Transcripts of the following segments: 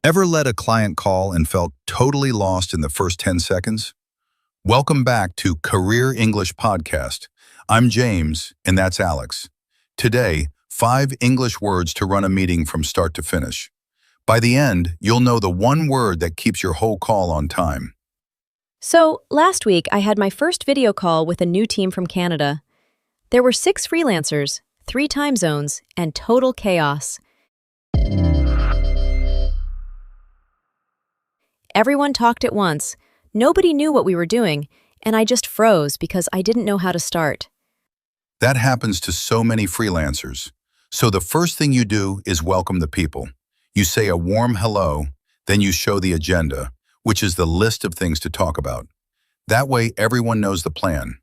Ever led a client call and felt totally lost in the first 10 seconds? Welcome back to Career English Podcast. I'm James, and that's Alex. Today, 5 English words to run a meeting from start to finish. By the end, you'll know the one word that keeps your whole call on time. So, last week I had my first video call with a new team from Canada. There were 6 freelancers, 3 time zones, and total chaos. Everyone talked at once. Nobody knew what we were doing, and I just froze because I didn't know how to start. That happens to so many freelancers. So the first thing you do is welcome the people. You say a warm hello, then you show the agenda, which is the list of things to talk about. That way, everyone knows the plan.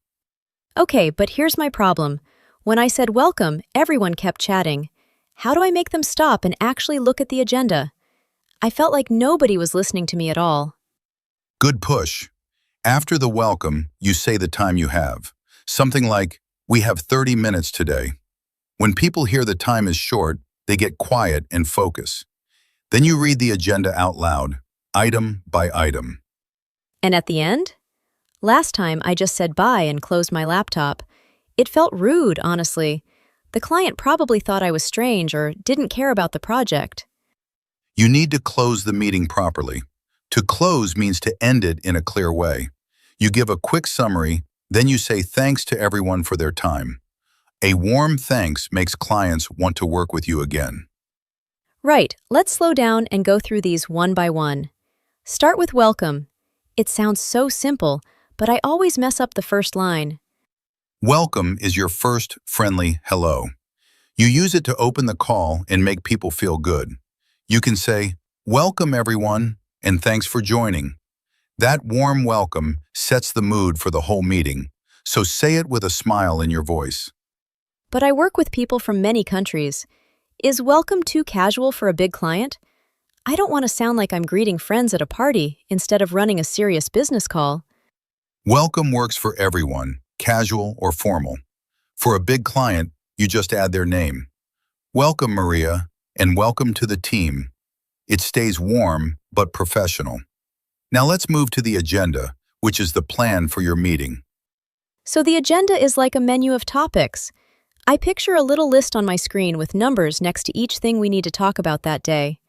Okay, but here's my problem. When I said welcome, everyone kept chatting. How do I make them stop and actually look at the agenda? I felt like nobody was listening to me at all. Good push. After the welcome, you say the time you have. Something like, "We have 30 minutes today." When people hear the time is short, they get quiet and focus. Then you read the agenda out loud, item by item. And at the end? Last time I just said bye and closed my laptop. It felt rude, honestly. The client probably thought I was strange or didn't care about the project. You need to close the meeting properly. To close means to end it in a clear way. You give a quick summary, then you say thanks to everyone for their time. A warm thanks makes clients want to work with you again. Right, let's slow down and go through these one by one. Start with welcome. It sounds so simple, but I always mess up the first line. Welcome is your first friendly hello. You use it to open the call and make people feel good. You can say, "Welcome everyone, and thanks for joining." That warm welcome sets the mood for the whole meeting, so say it with a smile in your voice. But I work with people from many countries. Is welcome too casual for a big client? I don't want to sound like I'm greeting friends at a party instead of running a serious business call. Welcome works for everyone, casual or formal. For a big client, you just add their name. Welcome, Maria, and welcome to the team. It stays warm but professional. Now let's move to the agenda, which is the plan for your meeting. So the agenda is like a menu of topics. I picture a little list on my screen with numbers next to each thing we need to talk about that day.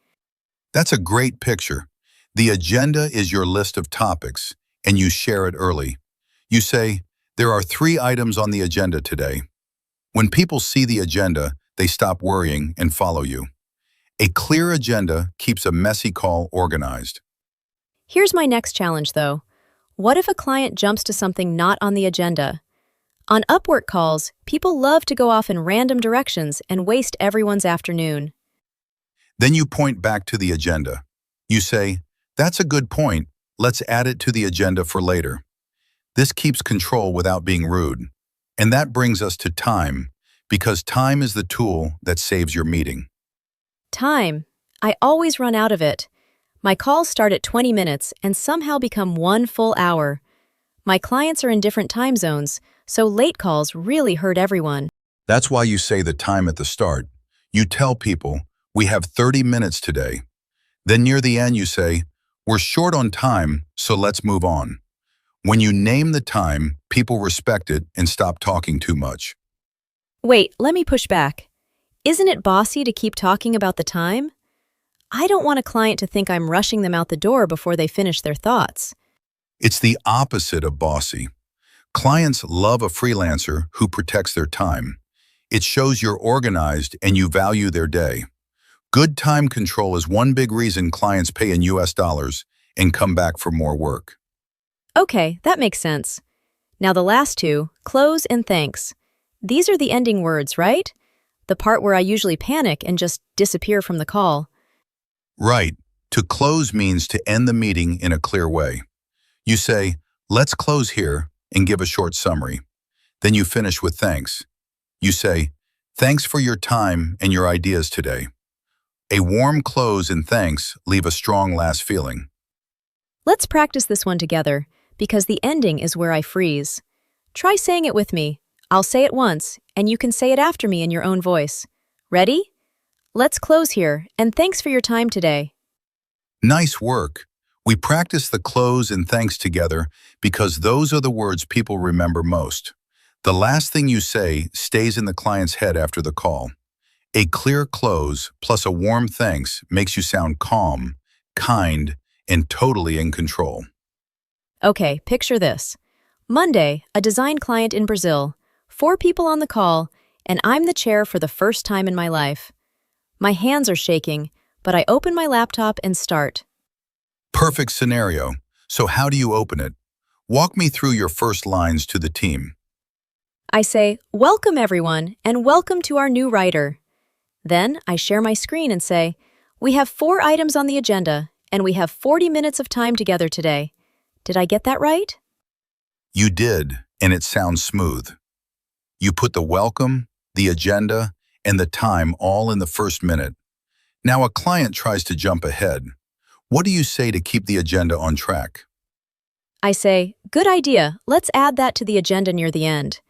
That's a great picture. The agenda is your list of topics, and you share it early. You say, "There are 3 items on the agenda today." When people see the agenda, they stop worrying and follow you. A clear agenda keeps a messy call organized. Here's my next challenge, though. What if a client jumps to something not on the agenda? On Upwork calls, people love to go off in random directions and waste everyone's afternoon. Then you point back to the agenda. You say, "That's a good point. Let's add it to the agenda for later." This keeps control without being rude. And that brings us to time, because time is the tool that saves your meeting. Time. I always run out of it. My calls start at 20 minutes and somehow become 1 full hour. My clients are in different time zones, so late calls really hurt everyone. That's why you say the time at the start. You tell people, "We have 30 minutes today." Then near the end you say, "We're short on time, so let's move on." When you name the time, people respect it and stop talking too much. Wait, let me push back. Isn't it bossy to keep talking about the time? I don't want a client to think I'm rushing them out the door before they finish their thoughts. It's the opposite of bossy. Clients love a freelancer who protects their time. It shows you're organized and you value their day. Good time control is one big reason clients pay in US dollars and come back for more work. Okay, that makes sense. Now the last 2, close and thanks. These are the ending words, right? The part where I usually panic and just disappear from the call. Right. To close means to end the meeting in a clear way. You say, "Let's close here," and give a short summary. Then you finish with thanks. You say, "Thanks for your time and your ideas today." A warm close and thanks leave a strong last feeling. Let's practice this one together, because the ending is where I freeze. Try saying it with me. I'll say it once, and you can say it after me in your own voice. Ready? Let's close here, and thanks for your time today. Nice work. We practice the close and thanks together because those are the words people remember most. The last thing you say stays in the client's head after the call. A clear close plus a warm thanks makes you sound calm, kind, and totally in control. Okay, picture this. Monday, a design client in Brazil, 4 people on the call, and I'm the chair for the first time in my life. My hands are shaking, but I open my laptop and start. Perfect scenario. So how do you open it? Walk me through your first lines to the team. I say, "Welcome everyone, and welcome to our new writer." Then I share my screen and say, "We have 4 items on the agenda, and we have 40 minutes of time together today." Did I get that right? You did, and it sounds smooth. You put the welcome, the agenda, and the time all in the first minute. Now a client tries to jump ahead. What do you say to keep the agenda on track? I say, "Good idea, let's add that to the agenda near the end."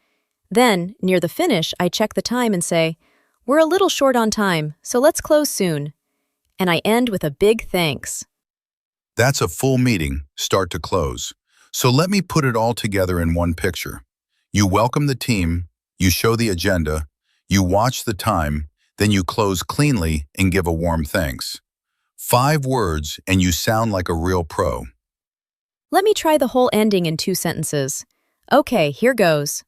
Then, near the finish, I check the time and say, "We're a little short on time, so let's close soon." And I end with a big thanks. That's a full meeting, start to close. So let me put it all together in one picture. You welcome the team, you show the agenda, you watch the time, then you close cleanly and give a warm thanks. 5 words and you sound like a real pro. Let me try the whole ending in 2 sentences. Okay, here goes.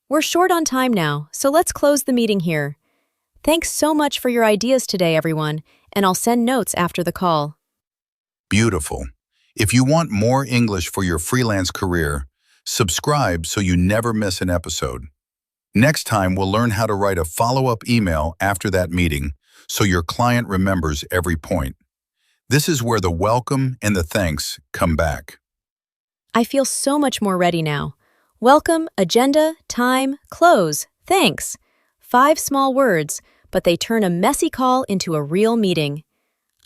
We're short on time now, so let's close the meeting here. Thanks so much for your ideas today, everyone, and I'll send notes after the call. Beautiful. If you want more English for your freelance career, subscribe so you never miss an episode. Next time, we'll learn how to write a follow-up email after that meeting so your client remembers every point. This is where the welcome and the thanks come back. I feel so much more ready now. Welcome, agenda, time, close, thanks. 5 small words, but they turn a messy call into a real meeting.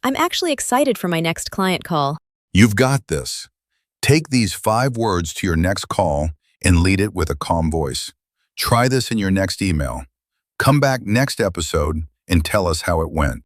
I'm actually excited for my next client call. You've got this. Take these 5 words to your next call and lead it with a calm voice. Try this in your next email. Come back next episode and tell us how it went.